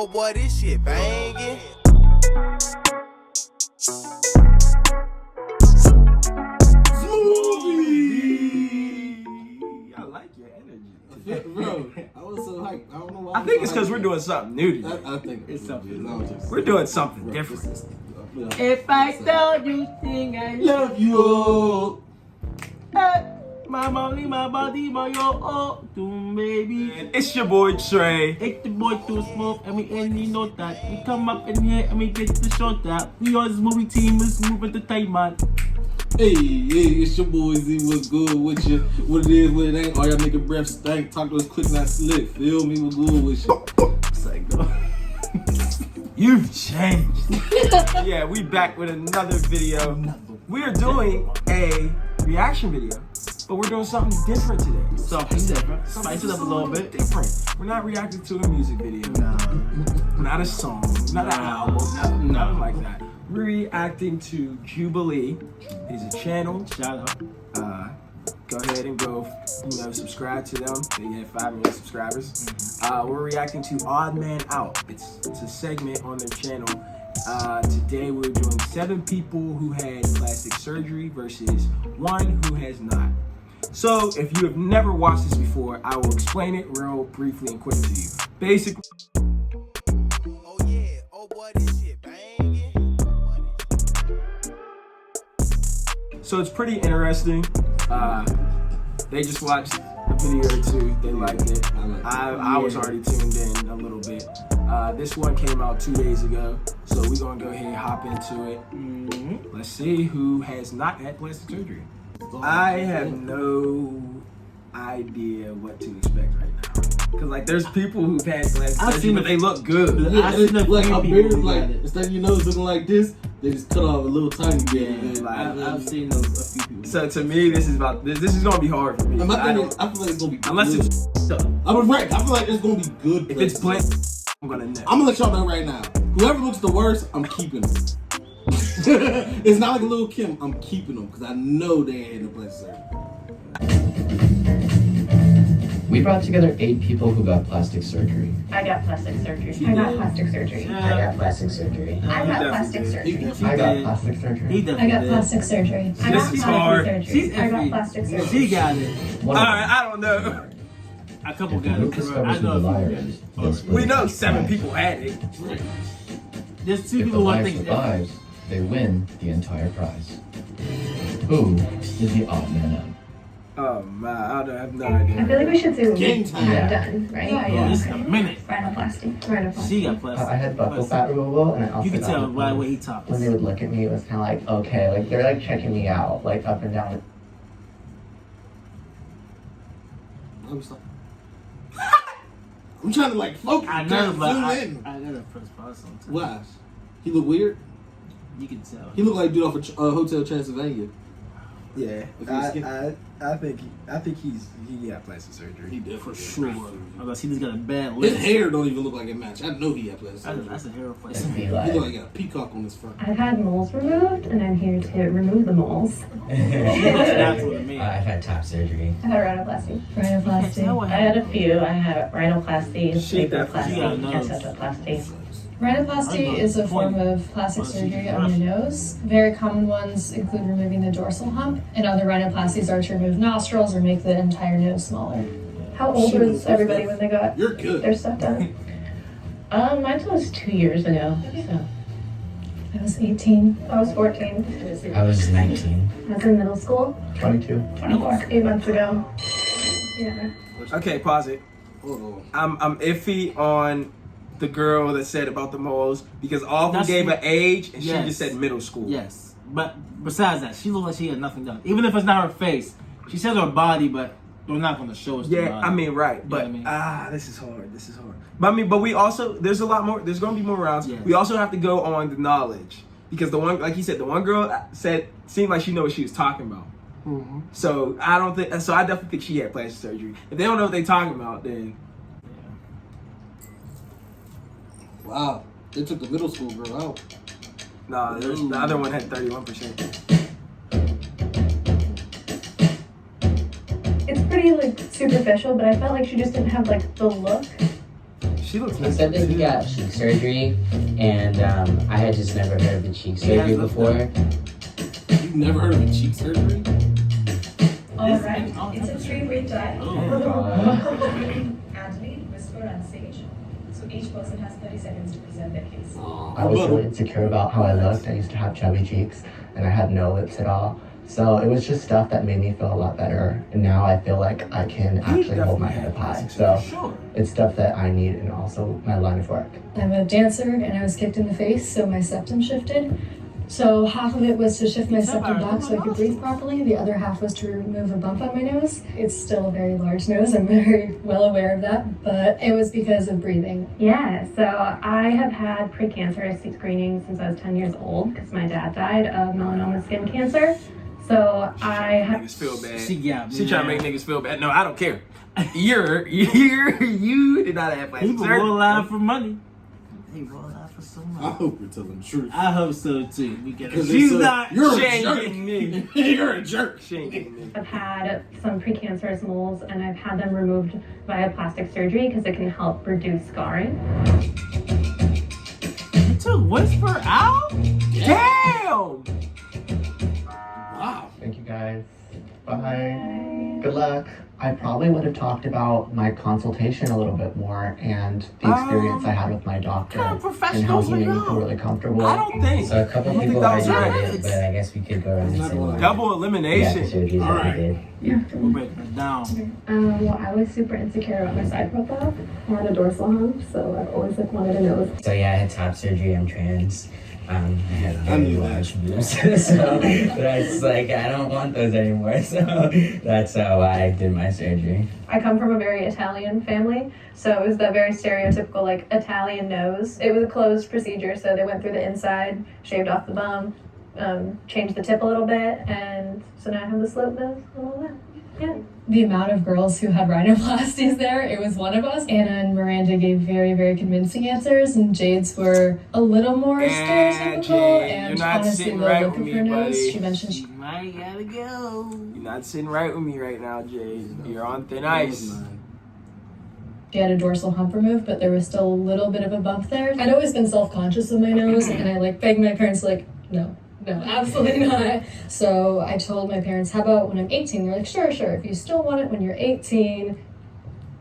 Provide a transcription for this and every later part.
oh boy, this shit banging. I like your energy. Bro, I was so hyped. I don't know why. I think it's because we're doing something new today. I think it's something. We're doing something different. If I tell you thing I love you all. my body, my yo, baby. It's your boy Trey. It's the boy too smoke, and we only know that. We come up in here and we get the shot that. We all this movie team is moving the time, man. Hey, it's your boy Z. What's good with you? What it is, what it ain't. All y'all nigga breath stank. Talk to us quick, not slick. Feel me? What's good with you? It's like, no. You've changed. Yeah, we back with another video. We're doing a reaction video, but we're doing something different today. Something different. Spice it up a little bit. Different. We're not reacting to a music video. No. Not a song. Not an album. Nothing like that. We're reacting to Jubilee. It's a channel. Shout out. Go ahead and go, subscribe to them. They have 5 million subscribers. We're reacting to Odd Man Out. It's a segment on their channel. Today we're doing 7 people who had plastic surgery versus 1 who has not. So if you have never watched this before, I will explain it real briefly and quick to you. Basically, Oh yeah, oh boy, this shit banging. so it's pretty interesting. They just watched a video or 2. They liked it. I was already tuned in a little bit. This one came out 2 days ago, so we're gonna go ahead and hop into it. Let's see who has not had plastic surgery. I have no idea what to expect right now. Cause like there's people who've had plastic surgery, but they look good. Yeah, I've seen like a a few beard, people like got it. instead of your nose looking like this, they just cut off a little tiny bit. Yeah, I've seen a few people. So to me, this is gonna be hard for me. And my thing is, I feel like it's gonna be Unless good. it's up. I'm right. I feel like it's gonna be good. If it's blank, I'm gonna know. I'm gonna let y'all know right now. Whoever looks the worst, I'm keeping them. It's not like a little Kim. I'm keeping them because I know they ain't had no plastic surgery. We brought together 8 people who got plastic surgery. I got plastic surgery. I got plastic surgery. I got plastic surgery. I got plastic surgery. I got plastic surgery. He I definitely got did. plastic surgery. I This got is hard. plastic She's surgery. I got iffy. plastic surgery. She got it. Alright, I don't know. A couple If the got group it. discovers I who know the a liar few is, got they'll it. split We know the 7 prize. people had it. There's 2 If the people who I liar think. survives, they win the entire prize. Who is the odd man out? Oh man, I have no I idea. feel like we should say what Game we time. have done, right? Oh, this is a minute. Rhinoplasty. Rhinoplasty. She got plastic. I had buccal fat removal, and I also You can got tell the by the way he pumps. talks. When they would look at me, it was kind of like, okay, like they're like checking me out, like up and down. I'm trying to like focus. I know, trying to but zoom I in. gotta press pause sometimes. Why? He look weird. You can tell. He look like dude off a Hotel Transylvania. Yeah, If he's skinny. I think he got plastic surgery. He definitely For sure. Unless he just got a bad His list. hair don't even look like it match. I know he had plastic surgery. That's a hair And replacement. be He like, look like he got a peacock on his front. I've had moles removed, and I'm here to remove the moles. That's what I mean. I've had top surgery. I had rhinoplasty. Tell Rhinoplasty. what I had a few. I had rhinoplasty, She definitely got labroplasty, nose. ancestoplasty. Rhinoplasty is a form of plastic surgery on your nose. Very common ones include removing the dorsal hump, and other rhinoplasties are to remove nostrils or make the entire nose smaller. How old was everybody when they got You're good. their stuff done? Mine was 2 years ago. So I was 18. I was 14. I was 19. I was in middle school. 22. 24. 8 months ago. Yeah. Okay, pause it. Hold on. I'm iffy on the girl that said about the moles because all of them That's- gave an age and she Yes. just said middle school. Yes. But besides that, she looks like she had nothing done. Even if it's not her face. She says her body, but they're not going to show us the Yeah, body. I mean, right, but what I mean? this is hard. This is hard. But we also there's a lot more. There's going to be more rounds. Yes. We also have to go on the knowledge because the one, like you said, the one girl seemed like she knew what she was talking about. Mm-hmm. So I don't think. So I definitely think she had plastic surgery. If they don't know what they're talking about, then Wow. They took the middle school girl out. nah. The other one had 31%. It's pretty like superficial, but I felt like she just didn't have like the look. She looks He nice. said that he got cheek surgery, and I had just never heard of the cheek surgery before. You've never heard of a cheek surgery? Alright, it's a 3-week diet. Anthony, whisper on stage. So each person has 30 seconds to present their case. I was really insecure about how I looked. I used to have chubby cheeks and I had no lips at all. So it was just stuff that made me feel a lot better. And now I feel like I can actually hold my head up high. So it's stuff that I need and also my line of work. I'm a dancer and I was kicked in the face, so my septum shifted. So half of it was to shift my septum back so I could breathe properly. The other half was to remove a bump on my nose. It's still a very large nose. I'm very well aware of that, but it was because of breathing. Yeah, so I have had precancerous screening since I was 10 years old because my dad died of melanoma skin cancer. So I have. Niggas feel bad. She She trying to make niggas feel bad. No, I don't care. You did not have plastic People surgery. will lie for money. They will lie for so I much. hope you're telling the truth. I hope so too. Because She's not. You're She a ain't jerk. getting me. You're a jerk. She ain't getting me. I've had some precancerous moles and I've had them removed via plastic surgery because it can help reduce scarring. You took Whisper out? Damn! Wow. Thank you guys. Bye. Good luck. I probably would have talked about my consultation a little bit more and the experience I had with my doctor kind of and how professionals he we made me are. feel really comfortable. I don't think. So a couple I don't think people that was already right. did it, but I guess we could go around and say more. Double Yeah, elimination. the surgeries All that right. we did. We're breaking it down. Well, I was super insecure about my side profile. I had a dorsal hump, so I've always wanted a nose. So yeah, I had top surgery. I'm trans. I had I very knew that. large boobs, so that's like I don't want those anymore. So that's how I did my surgery. I come from a very Italian family, so it was that very stereotypical like Italian nose. It was a closed procedure, so they went through the inside, shaved off the bum, changed the tip a little bit, and so now I have the slope nose and all that. Yeah. The amount of girls who had rhinoplasties there, it was one of us. Anna and Miranda gave very, very convincing answers, and Jade's were a little more stereotypical. Jade, And you're not honestly, sitting the right look with of me, her nose, buddy. she mentioned You might gotta go. You're not sitting right with me right now, Jay. You're on thin ice. she had a dorsal hump removed, but there was still a little bit of a bump there. I'd always been self-conscious of my nose, and I begged my parents, no, absolutely not. So I told my parents, how about when I'm 18? They're like, sure. If you still want it when you're 18,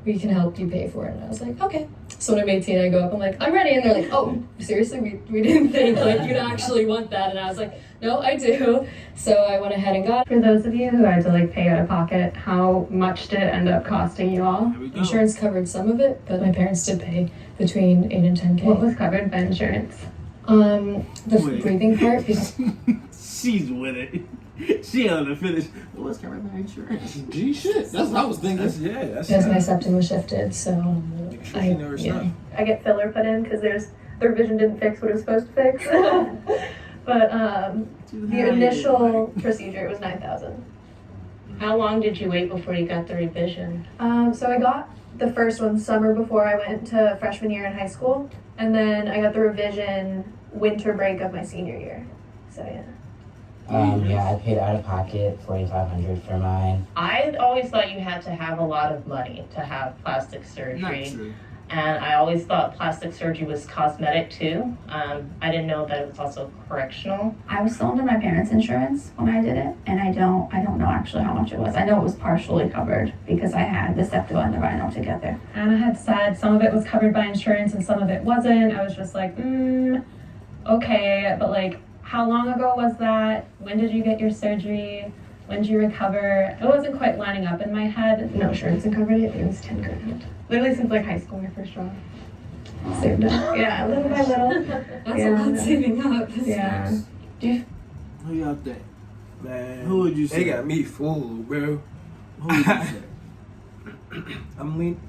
we can help you pay for it. And I was like, okay. So when I'm 18, I go up, I'm like, I'm ready. And they're like, oh, seriously? We didn't think you'd actually want that. And I was like, no, I do. So I went ahead and got it. For those of you who had to pay out of pocket, how much did it end up costing you all? Here we go. Insurance covered some of it, but my parents did pay between 8 and 10K. What was covered by insurance? The Wait. breathing part, because She's with it. She on the finish. What's covered by insurance? Gee, shit. That's what I was thinking. because my septum was shifted, so She know her stuff. I get filler put in because the revision didn't fix what it was supposed to fix. But the initial procedure was $9,000. How long did you wait before you got the revision? So I got the first one summer before I went to freshman year in high school, and then I got the revision winter break of my senior year. So yeah. Yeah, I paid out of pocket $4,500 for mine. I always thought you had to have a lot of money to have plastic Not surgery. true. And I always thought plastic surgery was cosmetic too. I didn't know that it was also correctional. I was still under my parents' insurance when I did it, and I don't know actually how much it was. I know it was partially covered because I had the septo and the rhino together. Anna had said some of it was covered by insurance and some of it wasn't. I was just like, okay, but how long ago was that? When did you get your surgery? When did you recover? It wasn't quite lining up in my head. No insurance covered it. It was 10 grand. Literally since high school, my first job. Saved up. Yeah, little by little. that's a lot saving up. Yeah. Who y'all think? Man, Who would you say? They got me fooled, bro. Who would you say? I'm lean.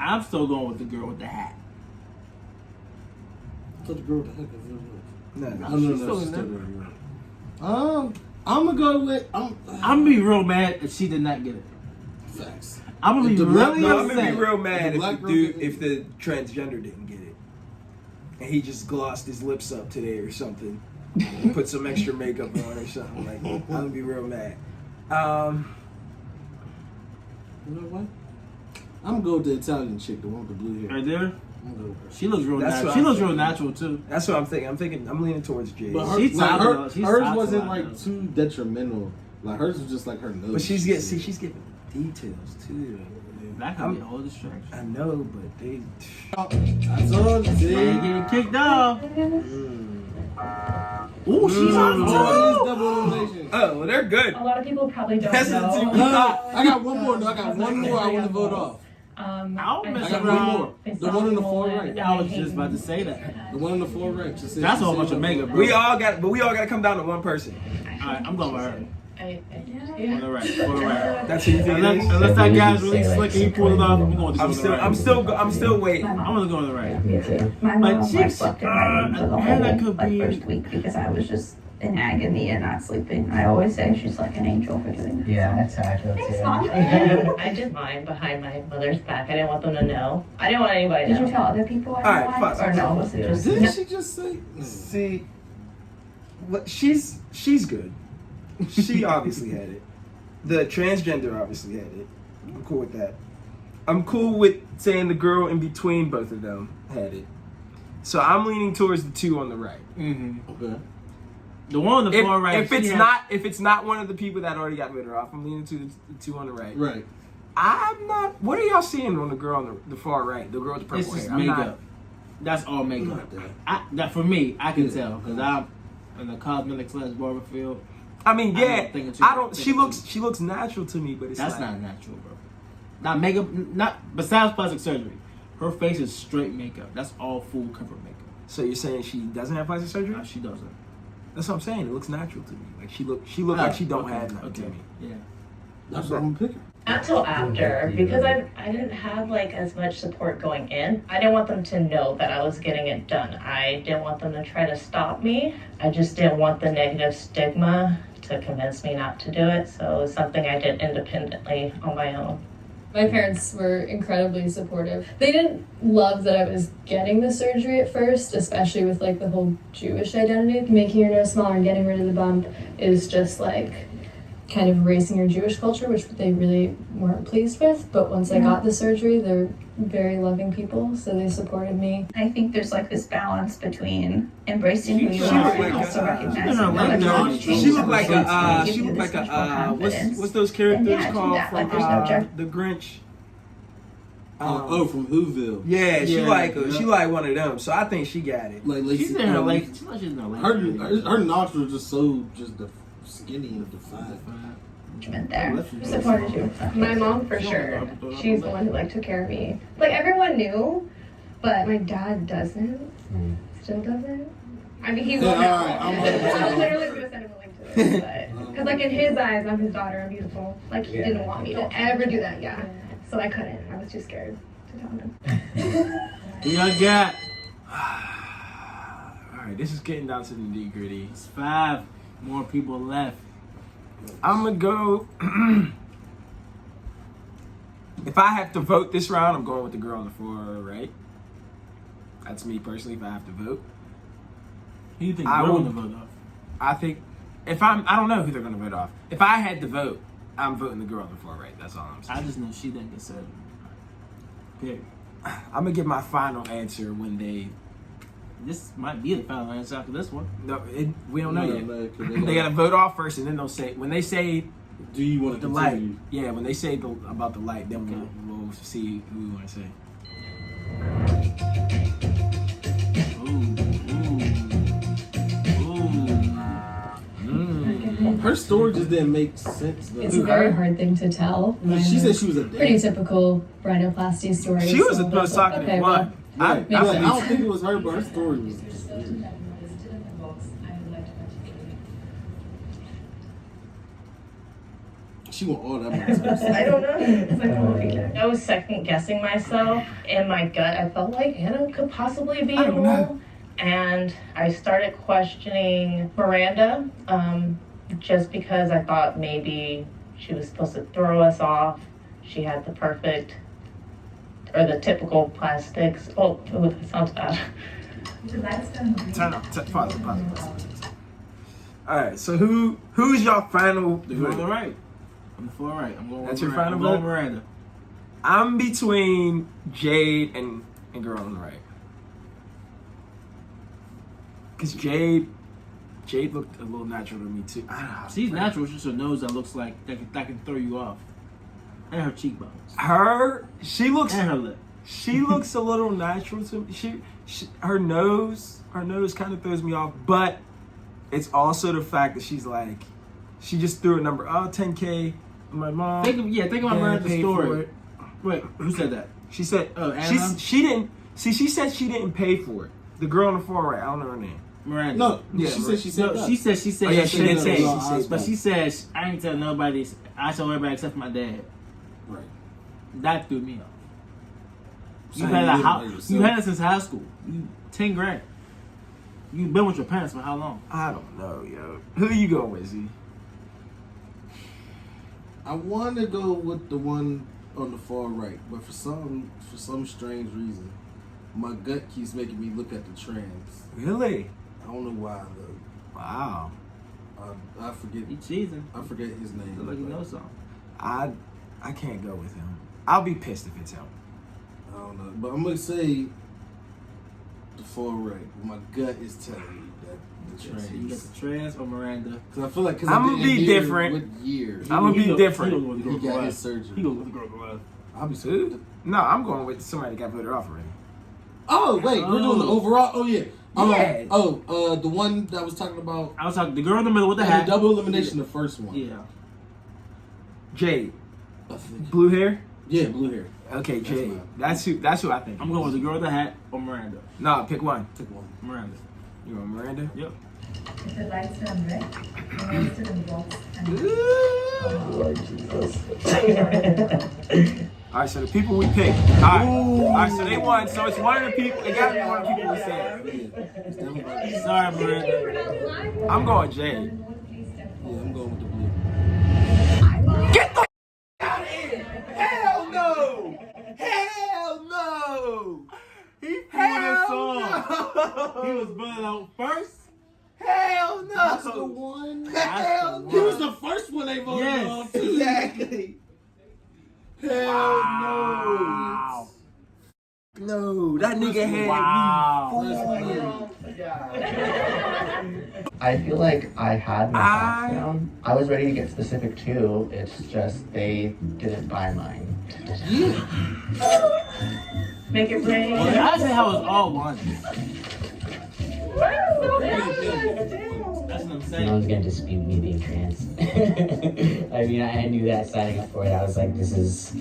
I'm still going with the girl with the hat. I thought the girl with the heck No, No, she's still she's in still there. right. I'm gonna go with I'm gonna be real mad if she did not get it. facts. I'm gonna If be the black- really No, I'm gonna upset. be real mad The black if the girl dude, didn't- if the transgender didn't get it, and he just glossed his lips up today or something, and put some extra makeup on or something. I'm gonna be real mad. You know what? I'm gonna go with the Italian chick, the one with the blue hair. Right there. I'm gonna go with her. She looks real That's natural. what She I'm looks real thinking. natural too. That's what I'm thinking. I'm leaning towards Jade. But her, She's like, tops her, a lot. She's hers tops a wasn't lot, like though. too detrimental. Like hers was just like her nose. But she's giving details too. That could be a whole distraction. I know, but they. I told you. They getting kicked off. Ooh, she's Oh, on these top. double eliminations. Oh, well, they're good. A lot of people probably don't That's the know. team. I got one more. No, I got one more. I want to vote off. I'll mess I got around. one more. The one in the far right. I was just about to say that. The one in the far right. She said- That's she a whole said bunch of she mega, was- bro. We all got to come down to one person. Alright, I'm going with her. On the right. On the right. That's who you think it is? Unless that guy's really slick and he pulled it off, I'm going to go I'm on the right. I'm still waiting. I'm gonna go on the right. Me too. My But mom she's- slept in my room for the and that whole could be- first week because I was just in agony and not sleeping. I always say she's like an angel for doing that. Yeah, that's how I feel too. I did mine behind my mother's back. I didn't want them to know. I didn't want anybody to Did you know. tell other people I Alright, lied? fine. Or no, was it just Didn't she just say? See, what she's good. She obviously had it. The transgender obviously had it. I'm cool with that. I'm cool with saying the girl in between both of them had it. So I'm leaning towards the two on the right. Okay. The one on the far right. If it's not one of the people that already got voted off, I'm leaning to the two on the right. Right. I'm not. What are y'all seeing on the girl on the far right? The girl with the purple It's just hair. I'm makeup. not- That's all makeup. That for me, I can tell because I'm in the cosmetic/barber field. I mean, yeah. don't think it's- I don't. She looks natural to me, but it's That's like, not natural, bro. Not makeup. Not besides plastic surgery. Her face is straight makeup. That's all full cover makeup. So you're saying she doesn't have plastic surgery? No, she doesn't. That's what I'm saying. It looks natural to me. Like she look like she don't have nothing to me. Yeah. That's what I'm picking. Not till after, because I didn't have like as much support going in. I didn't want them to know that I was getting it done. I didn't want them to try to stop me. I just didn't want the negative stigma to convince me not to do it. So it was something I did independently on my own. My parents were incredibly supportive. They didn't love that I was getting the surgery at first, especially with like the whole Jewish identity. Making your nose smaller and getting rid of the bump is just like kind of erasing your Jewish culture, which they really weren't pleased with. But once I got the surgery, they're very loving people, so they supported me. I think there's like this balance between embracing who you She are looked and like also a- recognizing she that looked like, like you a- change She looked like something a. to She give you looked this like much more a. confidence. What's those characters And yeah, do called that. from Like, there's no the Grinch? From Whoville. Yeah, she Yeah, like yeah. she like one of them. So I think she got it. Like She's in her late. She's like she's in her late. her nostrils just so just skinny and defined. there. Who supported you? My mom for sure. She's the one who like took care of me. Like everyone knew, but my dad doesn't. Still doesn't. I mean, he will now. I literally gonna send him a link to this, but because like in his eyes, I'm his daughter. I'm beautiful. Like he didn't want me to ever do that. Yeah. So I couldn't. I was too scared to tell him. Who y'all got? All right, this is getting down to the nitty gritty. It's 5 more people left. I'm gonna go. If I have to vote this round, I'm going with the girl on the far right. That's me personally. If I have to vote, Who you think I you're would- gonna vote off? I think I don't know who they're gonna vote off. If I had to vote, I'm voting the girl on the far right. That's all I'm saying. I just know she didn't get said. Period. I'm gonna give my final answer when they. This might be the final answer after this one. No, we don't know yet. No, 'cause They gotta vote off first, and then they'll say when they say Do you want to the light. continue? Yeah, when they say about the light, then we'll see who we want to say. Her story just didn't make sense. Though. It's a very hard thing to tell. She said she was a pretty typical rhinoplasty story. She was so the most talkative okay, one. Right. Makes I sense. don't think it was her, but her story was. She want all that money. I don't know. It's like a movie. I was second guessing myself. In my gut, I felt like Hannah could possibly be I a don't know. mole. And I started questioning Miranda, just because I thought maybe she was supposed to throw us off. She had the perfect, or the typical plastics. Oh, ooh, that sounds bad. Turn up. Pause. All right. So who's your final? The girl on the right. On the far right. I'm going That's with your Miranda. final I'm going vote? with Miranda. I'm between Jade and girl on the right. Cause Jade looked a little natural to me too. I don't know. She's natural. It's just her nose that looks like that can throw you off, and her cheekbones. She looks. And her lip. She looks a little natural to me. Her nose kind of throws me off, but it's also the fact that she's like, she just threw a number. Oh, 10K. My mom. Think of my Miranda's story. Wait, who said that? She said. Oh, Anna? She didn't. See, she said she didn't pay for it. The girl on the far right. I don't know her name. Miranda. No, Yeah, she said she said No, that. she said. Oh, yeah, she did say. But she said I ain't tell nobody. I told everybody except for my dad. Right. That threw me off. So You had a live by house. yourself. You had it since high school. You 10 grand. You been with your parents for how long? I don't know, yo. Who you going with, Z? I want to go with the one on the far right, but for some strange reason, my gut keeps making me look at the trans. Really? I don't know why though. Wow. I forget. You cheesing. I forget his name. Feel like you know something. I can't go with him. I'll be pissed if it's him. I don't know, but I'm gonna say the far right. My gut is telling me that the trans. So you got the trans or Miranda? Because I feel like I'm gonna be different. With years, I'm gonna be different. he got his surgery. He goes with the girl left. I'll be so. No, I'm going with somebody that got voted off already. Oh wait, we're doing the overall. Oh yeah. Yeah. The one that was talking about. I was talking the girl in the middle with the The hat. double elimination, the first one. Yeah. Jade. I think. Blue hair? Yeah, blue hair. Okay, Jade. That's who I think. I'm going with the girl with the hat or Miranda. No, pick one. Took one. Miranda. You want Miranda? Yep. If the lights turn red, the rest of the box Alright, so the people we picked. Alright, so they won. So it's one of the people. It gotta be one of the people we said. Sorry, Miranda. I'm going Jade. Yeah, I'm going with the blue. Get the out of here! Hell no! Hell no! He pulled us off. He was voted out first. Hell no! That's the one. Hell no! He was the first one they voted Yes. on too. Exactly. Hell Wow. No, that nigga had I feel like I had my facts down. I was ready to get specific too. It's just they didn't buy mine. Make it rain. Well, I say how it's all one. That's what I'm No saying. one's gonna dispute me being trans. I mean, I knew that signing up for it. I was like, this is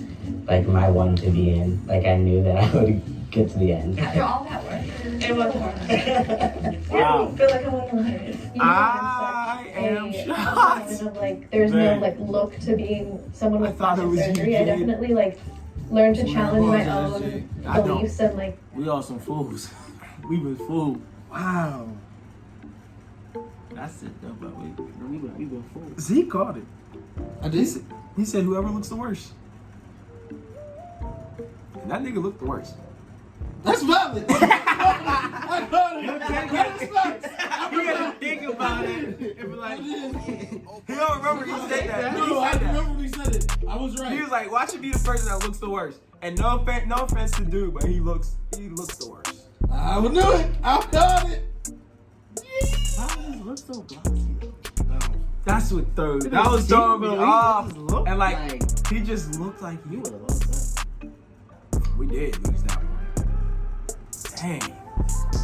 like my one to be in. Like, I knew that I would get to the end. After all that work. It was hard. Wow. I feel like I won the race. I am shocked. Kind of like there's no like look to being someone with thought it plastic was you, surgery. I Jade. definitely like learned to challenge my apologize, own Jade. I don't. beliefs and like We all some fools. We was fooled. Wow. That's it though, but we been fooled. Zeke called it. I did. He said whoever looks the worst. And that nigga looked the worst. That's valid. I heard it. You gotta think about it. And be like, He don't remember he said that. No, I remember when he said it. I was right. He was like, watch it be the person that looks the worst. And no offense to dude, but he looks the worst. I knew it. I got it. how does it look so glossy? That's what throws. Look That at was his throwing me cheek, bro. He off. just looked And like, like- he just looked like you. You would have loved that. We did lose that one. Dang,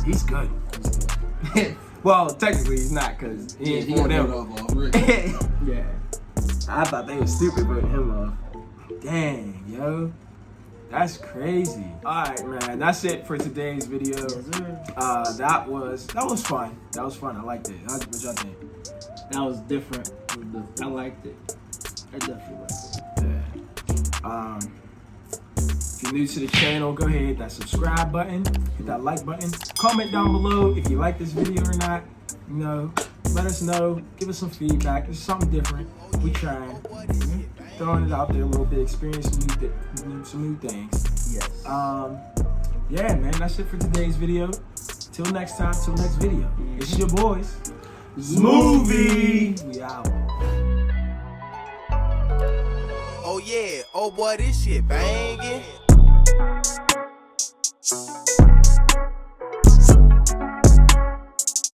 he's good. Well, technically he's not because he ain't He for got them. voted off already. Yeah. I thought they was stupid voting him off. Dang, yo. That's crazy. Alright, man. That's it for today's video. That was fun. That was fun. I liked it. What y'all think? That was different. I liked it. I definitely liked it. Yeah. If you're new to the channel, go ahead, hit that subscribe button, hit that like button. Comment down below if you like this video or not. You know, let us know. Give us some feedback. It's something different. We trying. Throwing it out there a little bit. Experiencing some new things. Yes. Yeah, man. That's it for today's video. Till next time. Till next video. It's your boys. Smoothie. We out. Oh yeah, oh boy, this shit banging.